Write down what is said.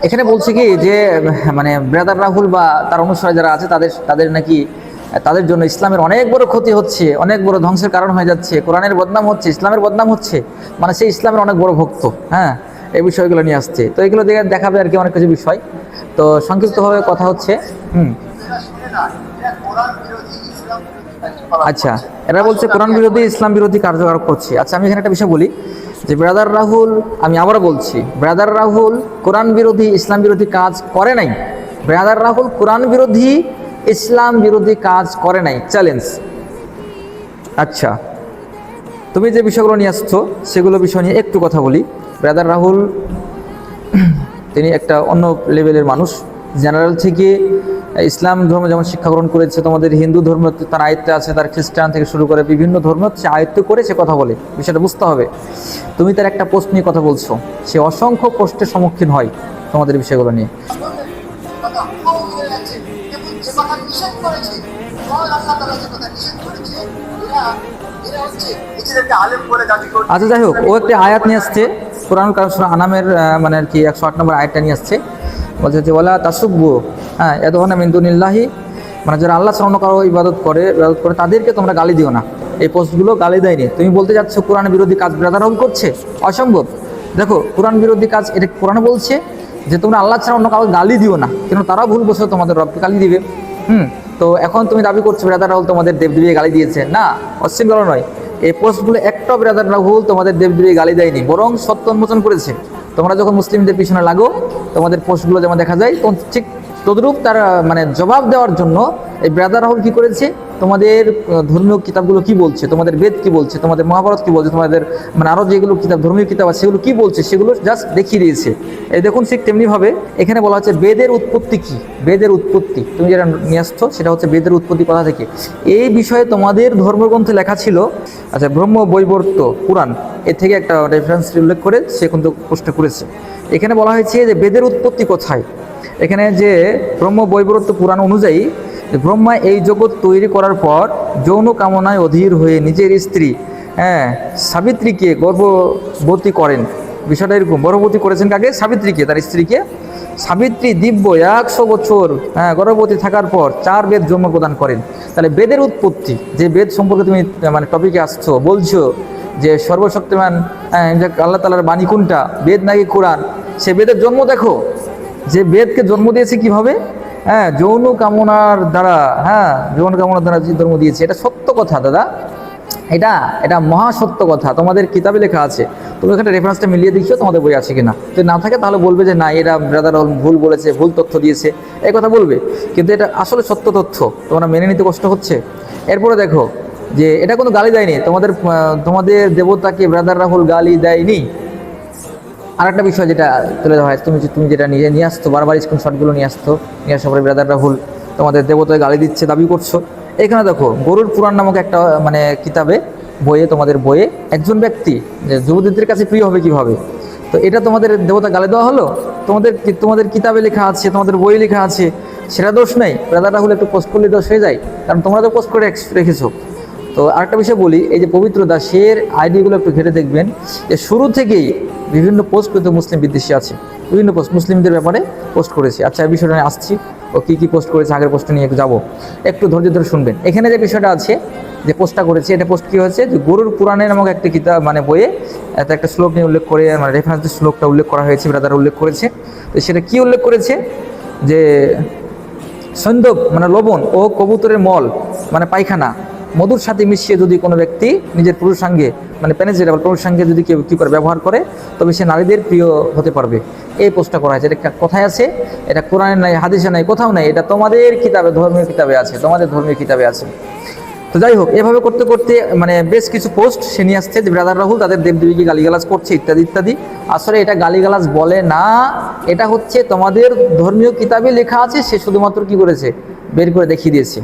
এখানে বলছে কি যে মানে ব্রাদার রাহুল বা তার অনুসারী যারা আছে তাদের তাদের নাকি তাদের জন্য ইসলামের অনেক বড় ক্ষতি হচ্ছে, অনেক বড় ধ্বংসের কারণ হয়ে যাচ্ছে, কোরআনের বদনাম হচ্ছে, ইসলামের বদনাম হচ্ছে, মানে সে ইসলামের অনেক বড় ভক্ত। হ্যাঁ, এই বিষয়গুলো নিয়ে আসছে, তো এগুলো দিয়ে দেখাবে আর কি অনেক কিছু বিষয়। তো সংক্ষিপ্তভাবে কথা হচ্ছে হুম আচ্ছা, এরা বলছে কোরআন বিরোধী ইসলাম বিরোধী কার্যকলাপ করছে। আচ্ছা, আমি এখানে একটা বিষয় বলি যে ব্রাদার রাহুল, আমি আবারও বলছি, ব্রাদার রাহুল কোরআন বিরোধী ইসলাম বিরোধী কাজ করে নাই। ব্রাদার রাহুল কোরআন বিরোধী ইসলাম বিরোধী কাজ করে নাই, চ্যালেঞ্জ। আচ্ছা, তুমি যে বিষয়গুলো নিয়ে আসছো সেগুলো বিষয় নিয়ে একটু কথা বলি। ব্রাদার রাহুল তিনি একটা অন্য লেভেলের মানুষ। জেনারেল থেকে ইসলাম ধর্ম যেমন শিক্ষা গ্রহণ করেছে, তোমাদের হিন্দু ধর্ম তার আয়ত্তে আছে, তার খ্রিস্টান থেকে শুরু করে বিভিন্ন ধর্ম সে আয়ত্ত করে সে কথা বলে, বিষয়টা বুঝতে হবে। তুমি তার একটা পোস্ট নিয়ে কথা বলছো, সে অসংখ্য পোস্টের সম্মুখীন হয় তোমাদের বিষয়গুলো নিয়ে। আচ্ছা, যাই হোক, ও একটি আয়াত নিয়ে আসছে কোরআন সূরা আনামের মানে আর কি 108 নম্বর আয়াতটা নিয়ে আসছে। বলছে যে ওয়ালা তাসুব্বু, হ্যাঁ, ইয়াদউনা মিন দুনিল্লাহি, মানে যারা আল্লাহ ছাড়া অন্য কারো ইবাদত করে তাদেরকে তোমরা গালি দিও না। এই পোস্টগুলো গালি দেয়নি। তুমি বলতে যাচ্ছ কোরআন বিরোধী কাজ ব্রাদার রাহুল করছে, অসম্ভব। দেখো, কোরআন বিরোধী কাজ এটা কোরআন বলছে যে তোমরা আল্লাহ ছাড়া অন্য কারো গালি দিও না, কেন তারা ভুল বসে তোমাদের রবকে গালি দিবে। তো এখন তুমি দাবি করছো ব্রাদার রাহুল তোমাদের দেবদেবীকে গালি দিয়েছে, না, অশ্লীল বলা নয়। এই পোস্টগুলো একটা ব্রাদার রাহুল তোমাদের দেবদেবীকে গালি দেয়নি, বরং সত্য উন্মোচন করেছে। তোমরা যখন মুসলিমদের পিছনে লাগো, তোমাদের পোস্টগুলো যেমন দেখা যায়, ঠিক তদ্রূপ তার মানে জবাব দেওয়ার জন্য এই ব্রাদার রাহুল কি করেছে, তোমাদের ধর্মীয় কিতাবগুলো কি বলছে, তোমাদের বেদ কি বলছে, তোমাদের মহাভারত কি বলছে, তোমাদের মানে আরও যেগুলো কিতাব ধর্মীয় কিতাব আছে সেগুলো কি বলছে, সেগুলো জাস্ট দেখিয়ে দিয়েছে। এই দেখুন, ঠিক তেমনিভাবে এখানে বলা হচ্ছে বেদের উৎপত্তি কি, বেদের উৎপত্তি তুমি যেটা নিয়ে আসছো সেটা হচ্ছে বেদের উৎপত্তি কথা থেকে। এই বিষয়ে তোমাদের ধর্মগ্রন্থে লেখা ছিল। আচ্ছা, ব্রহ্ম বৈবর্ত পুরাণ এর থেকে একটা রেফারেন্স উল্লেখ করে সে কিন্তু প্রশ্ন করেছে। এখানে বলা হয়েছে যে বেদের উৎপত্তি কোথায়। এখানে যে ব্রহ্ম বৈবর্ত পুরাণ অনুযায়ী ব্রহ্মা এই জগৎ তৈরি করার পর যৌন কামনায় অধীর হয়ে নিজের স্ত্রী সাবিত্রীকে গর্ভবতী করেন। বিষয়টা এরকম, গর্ভবতী করেছেন কাকে? সাবিত্রীকে, তার স্ত্রীকে। সাবিত্রী দিব্য 100 বছর গর্ভবতী থাকার পর 4 বেদ জন্ম প্রদান করেন। তাহলে বেদের উৎপত্তি, যে বেদ সম্পর্কে তুমি মানে টপিকে আসছো, বলছো যে সর্বশক্তিমান আল্লাহ তাআলার বাণী কোনটা, বেদ নাকি কোরআন, সে বেদের জন্ম দেখো, যে বেদকে জন্ম দিয়েছে কিভাবে, যৌন কামনার দ্বারা, যৌন কামনার দ্বারা যে জন্ম দিয়েছে, এটা সত্য কথা দাদা, এটা এটা মহাসত্য কথা, তোমাদের কিতাবে লেখা আছে। তুমি এখানে রেফারেন্সটা মিলিয়ে দেখিও তোমাদের বই আছে কিনা। যদি না থাকে তাহলে বলবে যে না, এটা ব্রাদার ভুল বলেছে, ভুল তথ্য দিয়েছে, এই কথা বলবে। কিন্তু এটা আসলে সত্য তথ্য, তোমরা মেনে নিতে কষ্ট হচ্ছে। এরপরে দেখো যে এটা কোনো গালি দেয়নি, তোমাদের দেবতাকে ব্রাদার রাহুল গালি দেয়নি। আর একটা বিষয় যেটা তুলে দেওয়া হয়, তুমি যেটা নিজে নিয়ে আসতো, বারবার স্ক্রিনশটগুলো নিয়ে আসার পরে ব্রাদার রাহুল তোমাদের দেবতাকে গালি দিচ্ছে দাবি করছো। এখানে দেখো, গরুর পুরাণ নামক একটা মানে কিতাবে, বইয়ে, তোমাদের বইয়ে একজন ব্যক্তি যে যুবতীদের কাছে প্রিয় হবে কিভাবে, তো এটা তোমাদের দেবতা গালি দেওয়া হলো। তোমাদের কিতাবে লেখা আছে, তোমাদের বই লেখা আছে, সেটা দোষ নেই। ব্রাদার রাহুল একটু পোস্ট করলে দোষ হয়ে যায়, কারণ তোমরা তো পোস্ট করে রেখেছো। তো আরেকটা বিষয় বলি, এই যে পবিত্র দাসের আইডিগুলো একটু ঘেটে দেখবেন যে শুরু থেকেই বিভিন্ন পোস্ট কিন্তু মুসলিম বিদ্বেষী আছে, বিভিন্ন পোস্ট মুসলিমদের ব্যাপারে পোস্ট করেছে। আচ্ছা, এই বিষয়টা নিয়ে আসছি, ও কী পোস্ট করেছে আগের পোস্ট নিয়ে একটু যাবো, একটু ধৈর্য ধরে শুনবেন। এখানে যে বিষয়টা আছে, যে পোস্টটা করেছে, এটা পোস্ট কী হয়েছে, যে গরুর পুরাণের নামক একটা কিতাব মানে বইয়ে একটা শ্লোক নিয়ে উল্লেখ করে, মানে রেফারেন্স শ্লোকটা উল্লেখ করা হয়েছে, ব্রাদার উল্লেখ করেছে। তো সেটা কী উল্লেখ করেছে, যে সন্দক মানে লবণ ও কবুতরের মল মানে পায়খানা মধুর সাথে মিশিয়ে যদি কোনো ব্যক্তি নিজের পুরুষাঙ্গে মানে পেনিট্রেটেবল পুরুষাঙ্গে যদি কেউ কী করে ব্যবহার করে, তবে সে নারীদের প্রিয় হতে পারবে। এই পোস্টটা করা হয়েছে। এটা কোথায় আছে? এটা কোরআনে নাই, হাদিসে নাই, কোথাও নাই, এটা তোমাদের কিতাবে, ধর্মীয় কিতাবে আছে, তোমাদের ধর্মীয় কিতাবে আছে। তো যাই হোক, এভাবে করতে করতে মানে বেশ কিছু পোস্ট সে নিয়ে আসছে যে ব্রাদার রাহুল তাদের দেবদেবীকে গালিগালাজ করছে ইত্যাদি ইত্যাদি। আসলে এটা গালিগালাজ বলে না, এটা হচ্ছে তোমাদের ধর্মীয় কিতাবে লেখা আছে, সে শুধুমাত্র কি করেছে, বের করে দেখিয়ে দিয়েছে।